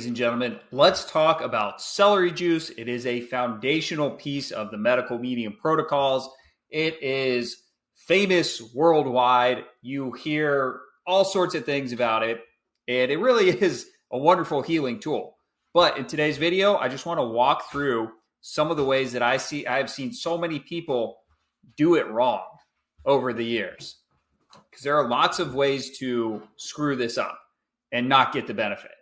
Ladies and gentlemen, let's talk about celery juice. It is a foundational piece of the medical medium protocols. It is famous worldwide. You hear all sorts of things about it, and it really is a wonderful healing tool. But in today's video, I just want to walk through some of the ways that I have seen so many people do it wrong over the years. Because there are lots of ways to screw this up and not get the benefit.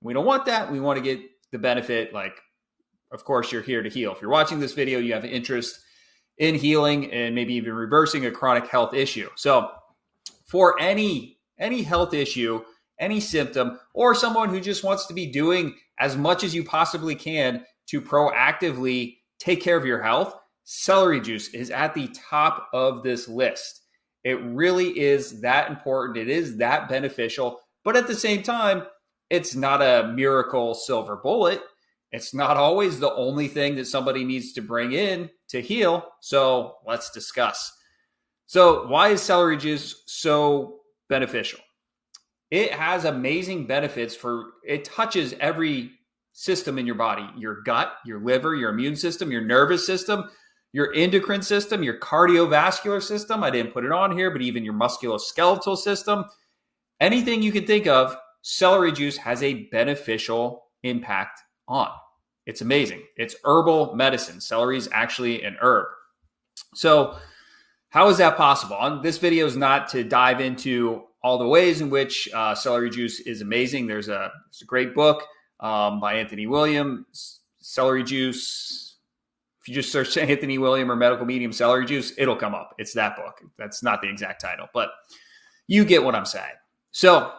We don't want that. We want to get the benefit. Like, of course, you're here to heal. If you're watching this video, you have an interest in healing and maybe even reversing a chronic health issue. So for any health issue, any symptom, or someone who just wants to be doing as much as you possibly can to proactively take care of your health, celery juice is at the top of this list. It really is that important. It is that beneficial. But at the same time, it's not a miracle silver bullet. It's not always the only thing that somebody needs to bring in to heal. So let's discuss. So why is celery juice so beneficial? It has amazing benefits it touches every system in your body, your gut, your liver, your immune system, your nervous system, your endocrine system, your cardiovascular system. I didn't put it on here, but even your musculoskeletal system, anything you can think of, celery juice has a beneficial impact on. It's amazing. It's herbal medicine. Celery is actually an herb. So how is that possible? This video is not to dive into all the ways in which celery juice is amazing. There's a great book by Anthony William, Celery Juice. If you just search Anthony William or medical medium celery juice, it'll come up. It's that book. That's not the exact title, but you get what I'm saying. So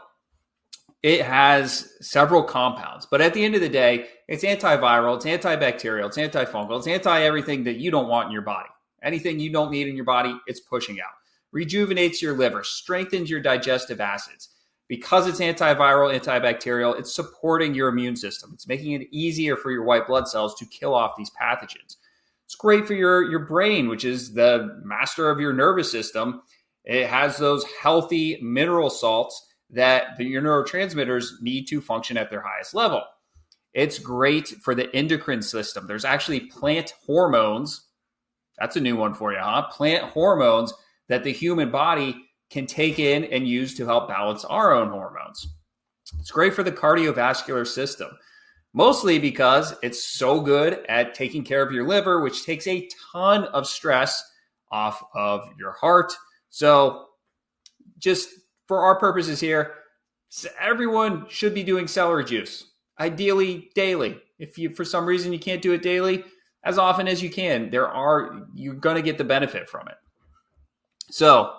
it has several compounds, but at the end of the day, it's antiviral, it's antibacterial, it's antifungal, it's anti-everything that you don't want in your body. Anything you don't need in your body, it's pushing out. Rejuvenates your liver, strengthens your digestive acids. Because it's antiviral, antibacterial, it's supporting your immune system. It's making it easier for your white blood cells to kill off these pathogens. It's great for your brain, which is the master of your nervous system. It has those healthy mineral salts that your neurotransmitters need to function at their highest level. It's great for the endocrine system. There's actually plant hormones. That's a new one for you, huh? Plant hormones that the human body can take in and use to help balance our own hormones. It's great for the cardiovascular system, mostly because it's so good at taking care of your liver, which takes a ton of stress off of your heart. So just for our purposes here, everyone should be doing celery juice, ideally daily. If you, for some reason, you can't do it daily, as often as you can, you're going to get the benefit from it. So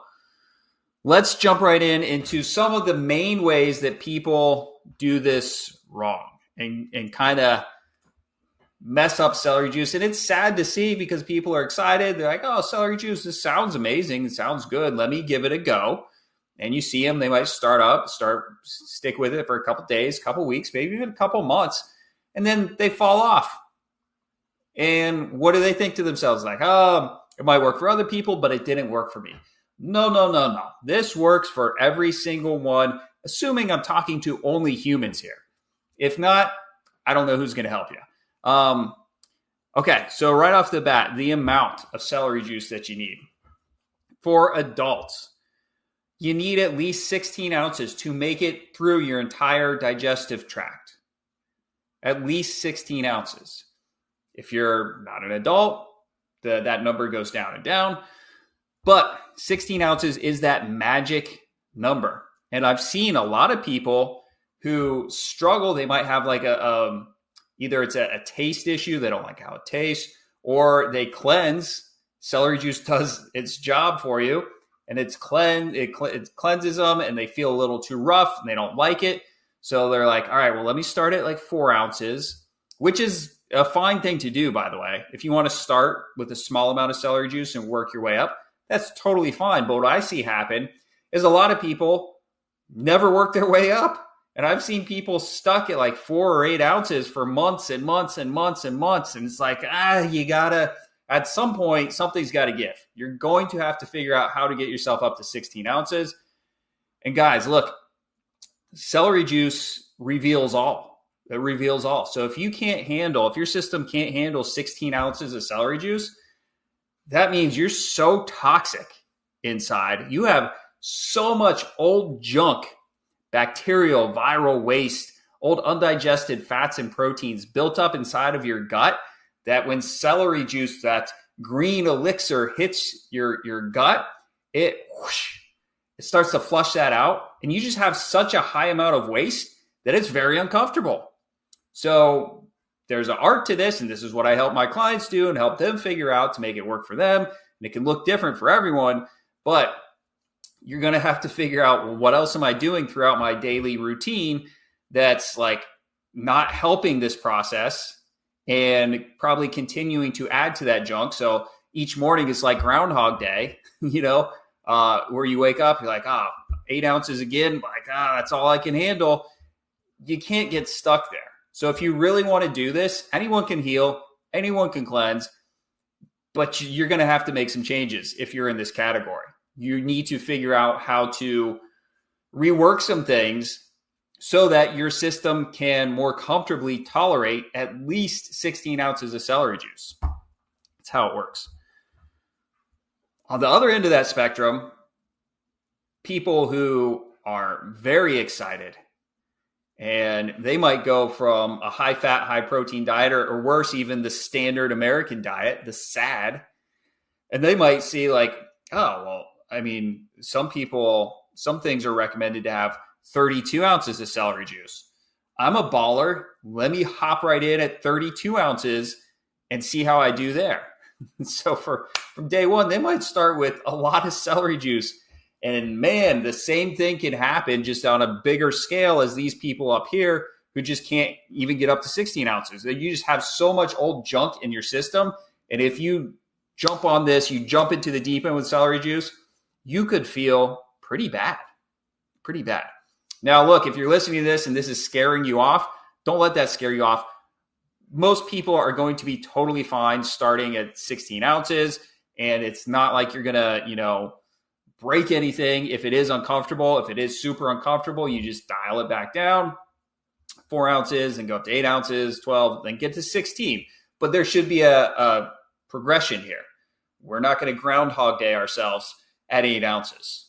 let's jump right into some of the main ways that people do this wrong and kind of mess up celery juice. And it's sad to see because people are excited. They're like, oh, celery juice, this sounds amazing. It sounds good. Let me give it a go. And you see them, they might stick with it for a couple days, couple weeks, maybe even a couple months, and then they fall off. And what do they think to themselves? Like, oh, it might work for other people, but it didn't work for me. No. This works for every single one, assuming I'm talking to only humans here. If not, I don't know who's going to help you. Okay, so right off the bat, the amount of celery juice that you need. For adults, you need at least 16 ounces to make it through your entire digestive tract. At least 16 ounces. If you're not an adult, that number goes down and down. But 16 ounces is that magic number. And I've seen a lot of people who struggle. They might have like either it's a taste issue. They don't like how it tastes, or they cleanse. Celery juice does its job for you. And it cleanses them and they feel a little too rough and they don't like it. So they're like, all right, well, let me start at like 4 ounces, which is a fine thing to do, by the way. If you want to start with a small amount of celery juice and work your way up, that's totally fine. But what I see happen is a lot of people never work their way up. And I've seen people stuck at like 4 or 8 ounces for months and months and months and months. And it's like, you gotta, at some point, something's got to give. You're going to have to figure out how to get yourself up to 16 ounces. And guys, look, celery juice reveals all. It reveals all. So if if your system can't handle 16 ounces of celery juice, that means you're so toxic inside. You have so much old junk, bacterial, viral waste, old undigested fats and proteins built up inside of your gut that when celery juice, that green elixir, hits your gut, it starts to flush that out. And you just have such a high amount of waste that it's very uncomfortable. So there's an art to this, and this is what I help my clients do and help them figure out to make it work for them. And it can look different for everyone, but you're going to have to figure out, well, what else am I doing throughout my daily routine that's like not helping this process and probably continuing to add to that junk. So each morning is like Groundhog Day, where you wake up, you're like, 8 ounces again, like, that's all I can handle. You can't get stuck there. So if you really want to do this, anyone can heal, anyone can cleanse, but you're going to have to make some changes if you're in this category. You need to figure out how to rework some things so that your system can more comfortably tolerate at least 16 ounces of celery juice. That's how it works. On the other end of that spectrum, people who are very excited, and they might go from a high fat, high protein diet, or worse, even the standard American diet, the SAD. And they might see like, some things are recommended to have 32 ounces of celery juice. I'm a baller. Let me hop right in at 32 ounces and see how I do there. So from day one, they might start with a lot of celery juice. And man, the same thing can happen just on a bigger scale as these people up here who just can't even get up to 16 ounces. You just have so much old junk in your system. And if you jump on this, you jump into the deep end with celery juice, you could feel pretty bad. Pretty bad. Now, look, if you're listening to this and this is scaring you off, don't let that scare you off. Most people are going to be totally fine starting at 16 ounces. And it's not like you're going to, break anything. If it is uncomfortable, if it is super uncomfortable, you just dial it back down 4 ounces and go up to 8 ounces, 12, then get to 16. But there should be a progression here. We're not going to Groundhog Day ourselves at 8 ounces.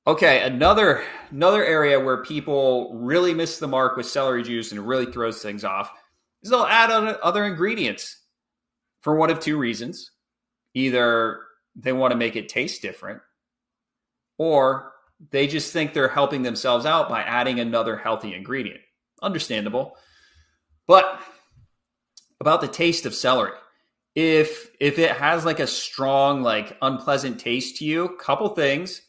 Okay, another area where people really miss the mark with celery juice and it really throws things off is they'll add other ingredients for one of two reasons. Either they want to make it taste different, or they just think they're helping themselves out by adding another healthy ingredient. Understandable. But about the taste of celery, if it has like a strong, like unpleasant taste to you, couple things.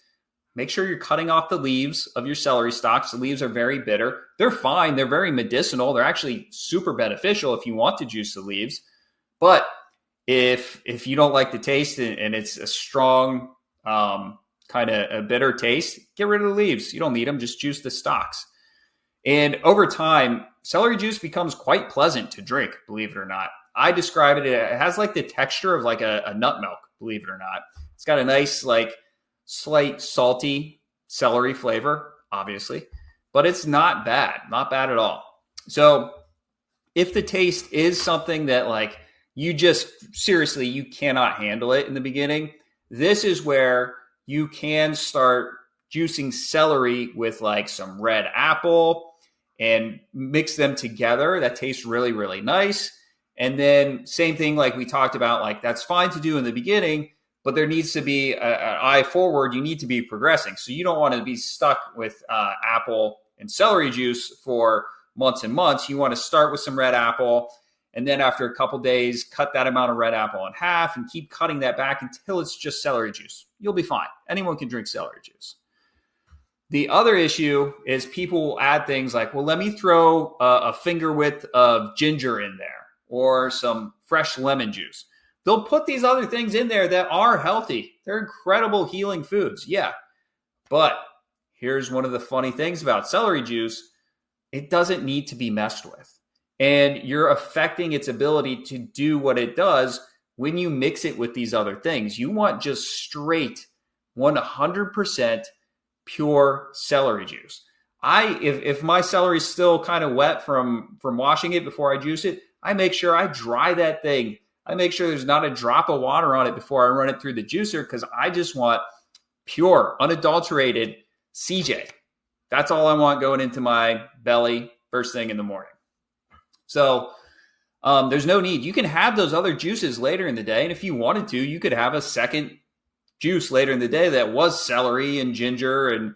Make sure you're cutting off the leaves of your celery stalks. The leaves are very bitter. They're fine. They're very medicinal. They're actually super beneficial if you want to juice the leaves. But if you don't like the taste and it's a strong kind of a bitter taste, get rid of the leaves. You don't need them. Just juice the stalks. And over time, celery juice becomes quite pleasant to drink, believe it or not. I describe it, it has like the texture of like a nut milk, believe it or not. It's got a nice like slight salty celery flavor, obviously, but it's not bad at all. So if the taste is something that like you cannot handle it in the beginning, this is where you can start juicing celery with like some red apple and mix them together. That tastes really, really nice. And then same thing like we talked about, like that's fine to do in the beginning, but there needs to be an eye forward. You need to be progressing. So you don't want to be stuck with apple and celery juice for months and months. You want to start with some red apple. And then after a couple days, cut that amount of red apple in half and keep cutting that back until it's just celery juice. You'll be fine. Anyone can drink celery juice. The other issue is people will add things like, well, let me throw a finger width of ginger in there or some fresh lemon juice. They'll put these other things in there that are healthy. They're incredible healing foods. Yeah. But here's one of the funny things about celery juice. It doesn't need to be messed with. And you're affecting its ability to do what it does when you mix it with these other things. You want just straight 100% pure celery juice. if my celery's still kind of wet from washing it before I juice it, I make sure I dry that thing. I make sure there's not a drop of water on it before I run it through the juicer, because I just want pure, unadulterated CJ. That's all I want going into my belly first thing in the morning. So there's no need. You can have those other juices later in the day. And if you wanted to, you could have a second juice later in the day that was celery and ginger and,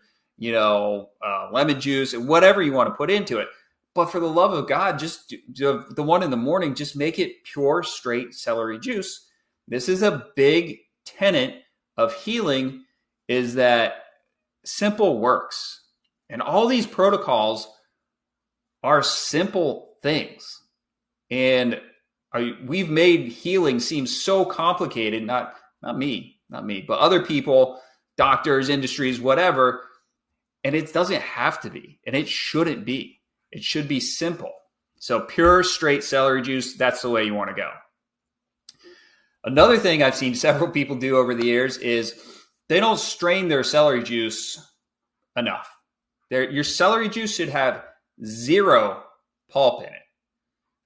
lemon juice and whatever you want to put into it. But for the love of God, just do the one in the morning, just make it pure, straight celery juice. This is a big tenet of healing, is that simple works. And all these protocols are simple things. And we've made healing seem so complicated, not me, but other people, doctors, industries, whatever. And it doesn't have to be, and it shouldn't be. It should be simple. So pure, straight celery juice, that's the way you want to go. Another thing I've seen several people do over the years is they don't strain their celery juice enough. Your celery juice should have zero pulp in it.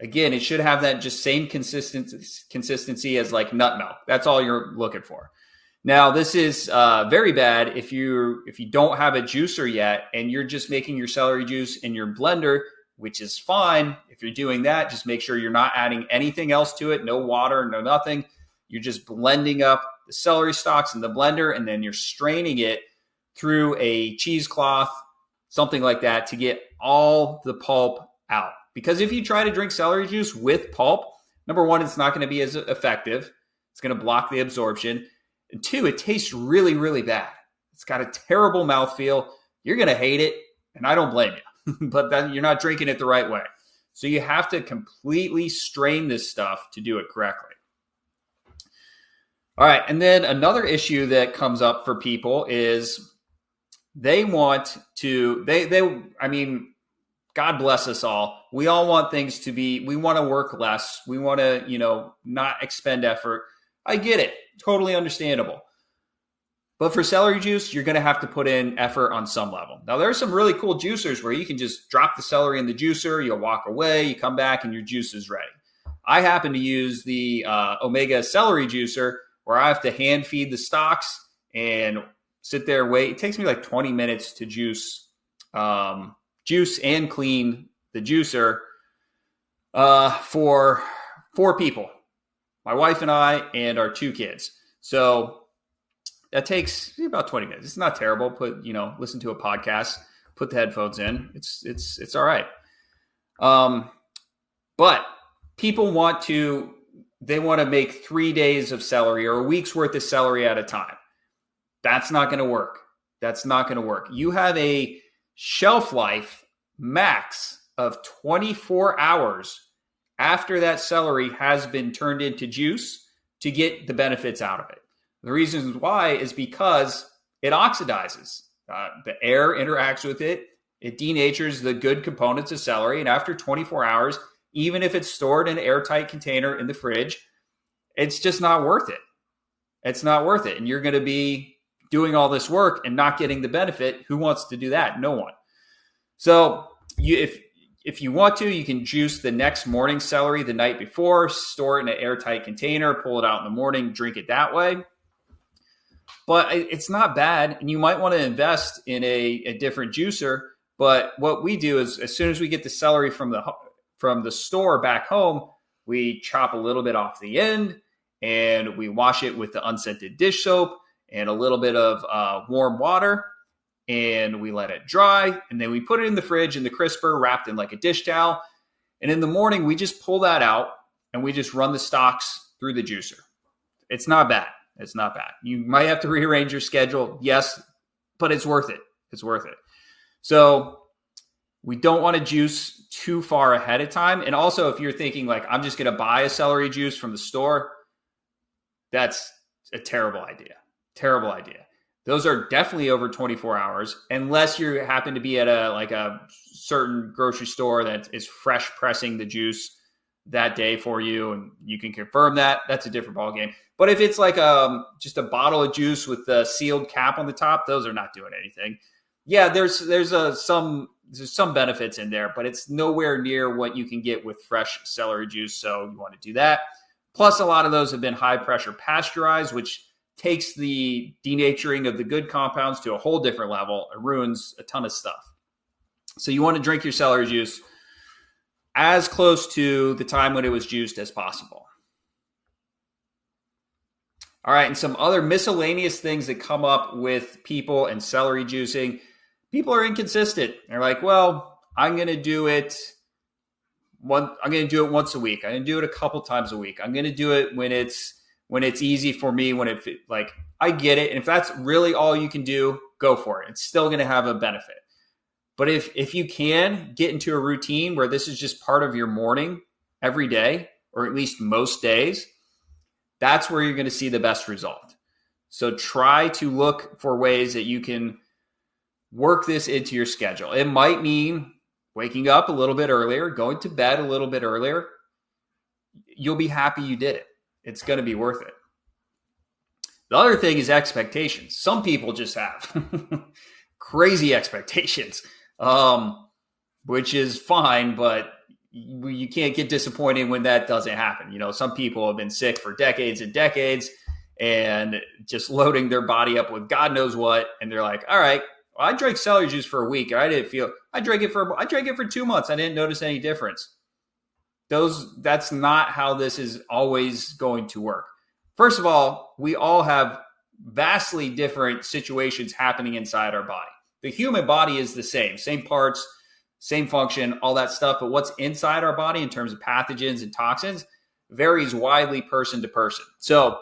Again, it should have that just same consistency as like nut milk. That's all you're looking for. Now, this is very bad if you don't have a juicer yet and you're just making your celery juice in your blender, which is fine. If you're doing that, just make sure you're not adding anything else to it. No water, no nothing. You're just blending up the celery stalks in the blender, and then you're straining it through a cheesecloth, something like that, to get all the pulp out. Because if you try to drink celery juice with pulp, number one, it's not going to be as effective. It's going to block the absorption. And two, it tastes really, really bad. It's got a terrible mouthfeel. You're going to hate it, and I don't blame you. But then you're not drinking it the right way. So you have to completely strain this stuff to do it correctly. All right, and then another issue that comes up for people is they want to, God bless us all. We all want things to be, we want to work less. We want to, not expend effort. I get it. Totally understandable. But for celery juice, you're going to have to put in effort on some level. Now, there are some really cool juicers where you can just drop the celery in the juicer, you'll walk away, you come back, and your juice is ready. I happen to use the Omega celery juicer, where I have to hand feed the stalks and sit there and wait. It takes me like 20 minutes to juice and clean the juicer for 4 people, my wife and I and our 2 kids. So that takes about 20 minutes. It's not terrible. Listen to a podcast, put the headphones in. It's all right. But people want to make 3 days of celery or a week's worth of celery at a time. That's not going to work. That's not going to work. You have a shelf life max of 24 hours after that celery has been turned into juice to get the benefits out of it. The reason why is because it oxidizes. The air interacts with it. It denatures the good components of celery. And after 24 hours, even if it's stored in an airtight container in the fridge, it's just not worth it. It's not worth it. And you're going to be doing all this work and not getting the benefit. Who wants to do that? No one. So if you want to, you can juice the next morning celery the night before, store it in an airtight container, pull it out in the morning, drink it that way. But it's not bad. And you might want to invest in a different juicer. But what we do is, as soon as we get the celery from the store back home, we chop a little bit off the end and we wash it with the unscented dish soap and a little bit of warm water, and we let it dry. And then we put it in the fridge in the crisper, wrapped in like a dish towel. And in the morning, we just pull that out and we just run the stalks through the juicer. It's not bad. It's not bad. You might have to rearrange your schedule. Yes, but it's worth it. It's worth it. So we don't want to juice too far ahead of time. And also, if you're thinking like, I'm just going to buy a celery juice from the store, that's a terrible idea. Terrible idea. Those are definitely over 24 hours, unless you happen to be at a certain grocery store that is fresh pressing the juice that day for you, and you can confirm that. That's a different ballgame. But if it's like just a bottle of juice with the sealed cap on the top, those are not doing anything. Yeah, there's some benefits in there, but it's nowhere near what you can get with fresh celery juice. So you want to do that. Plus, a lot of those have been high pressure pasteurized, which takes the denaturing of the good compounds to a whole different level. It ruins a ton of stuff. So you want to drink your celery juice as close to the time when it was juiced as possible. All right, and some other miscellaneous things that come up with people and celery juicing. People are inconsistent. They're like, well, I'm going to do it once a week. I'm going to do it a couple times a week. I'm going to do it when it's easy for me, like I get it. And if that's really all you can do, go for it. It's still going to have a benefit. But if you can get into a routine where this is just part of your morning every day, or at least most days, that's where you're going to see the best result. So try to look for ways that you can work this into your schedule. It might mean waking up a little bit earlier, going to bed a little bit earlier. You'll be happy you did it. It's going to be worth it. The other thing is expectations. Some people just have crazy expectations, which is fine, but you can't get disappointed when that doesn't happen. You know, some people have been sick for decades and decades and just loading their body up with God knows what. And they're like, all right, well, I drank celery juice for a week. And I drank it for 2 months. I didn't notice any difference. That's not how this is always going to work. First of all, we all have vastly different situations happening inside our body. The human body is the same parts, same function, all that stuff. But what's inside our body in terms of pathogens and toxins varies widely person to person. So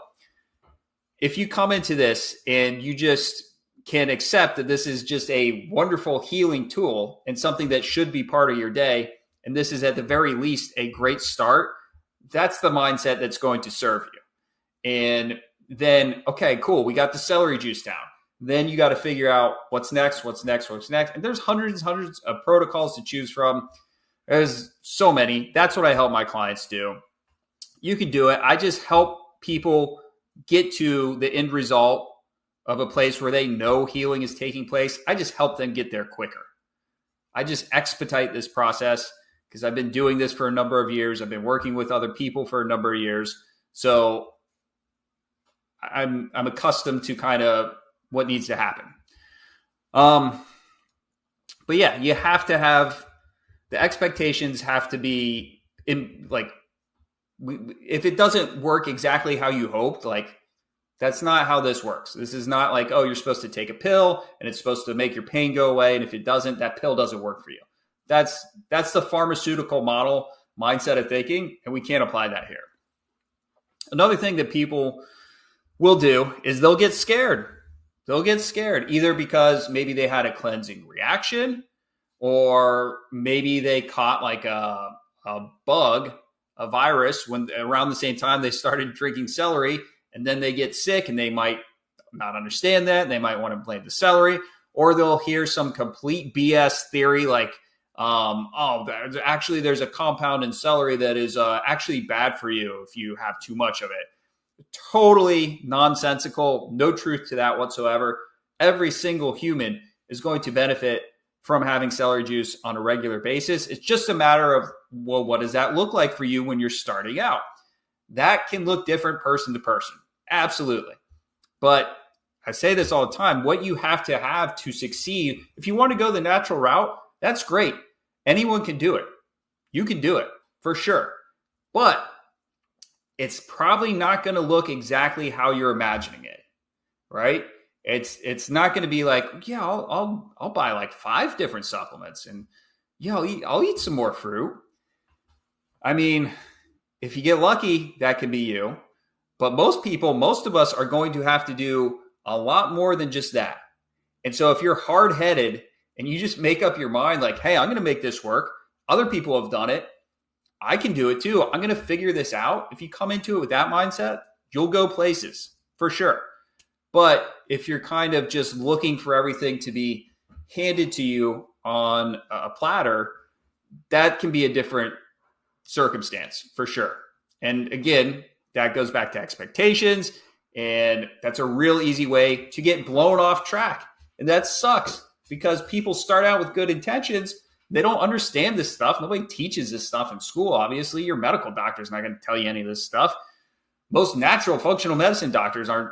if you come into this and you just can accept that this is just a wonderful healing tool and something that should be part of your day, and this is at the very least a great start, that's the mindset that's going to serve you. And then, okay, cool, we got the celery juice down. Then you got to figure out what's next. And there's hundreds of protocols to choose from. There's so many. That's what I help my clients do. You can do it. I just help people get to the end result of a place where they know healing is taking place. I just help them get there quicker. I just expedite this process because I've been doing this for a number of years. I've been working with other people for a number of years. So I'm accustomed to kind of what needs to happen. But yeah, you have to have the expectations have to be if it doesn't work exactly how you hoped, like that's not how this works. This is not like, oh, you're supposed to take a pill and it's supposed to make your pain go away. And if it doesn't, that pill doesn't work for you. That's the pharmaceutical mindset of thinking. And we can't apply that here. Another thing that people will do is they'll get scared. They'll get scared either because maybe they had a cleansing reaction or maybe they caught like a bug, a virus when around the same time they started drinking celery, and then they get sick and they might not understand that. They might want to blame the celery, or they'll hear some complete BS theory like, there's a compound in celery that is actually bad for you if you have too much of it. Totally nonsensical, no truth to that whatsoever. Every single human is going to benefit from having celery juice on a regular basis. It's just a matter of, well, what does that look like for you when you're starting out? That can look different person to person. Absolutely. But I say this all the time, what you have to succeed, if you want to go the natural route, that's great. Anyone can do it. You can do it for sure. But it's probably not going to look exactly how you're imagining it, right? It's not going to be like, yeah, I'll buy like 5 different supplements and yeah, I'll eat some more fruit. I mean, if you get lucky, that could be you. But most of us are going to have to do a lot more than just that. And so if you're hard-headed and you just make up your mind like, hey, I'm going to make this work. Other people have done it. I can do it too. I'm going to figure this out. If you come into it with that mindset, you'll go places for sure. But if you're kind of just looking for everything to be handed to you on a platter, that can be a different circumstance for sure. And again, that goes back to expectations. And that's a real easy way to get blown off track. And that sucks. because people start out with good intentions. They don't understand this stuff. Nobody teaches this stuff in school. Obviously, your medical doctor is not going to tell you any of this stuff. Most natural functional medicine doctors aren't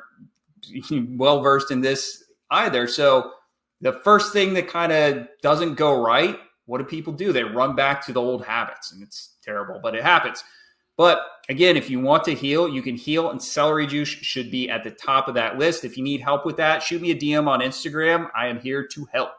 well versed in this either. So the first thing that kind of doesn't go right, what do people do? They run back to the old habits, and it's terrible, but it happens. But again, if you want to heal, you can heal, and celery juice should be at the top of that list. If you need help with that, shoot me a DM on Instagram. I am here to help.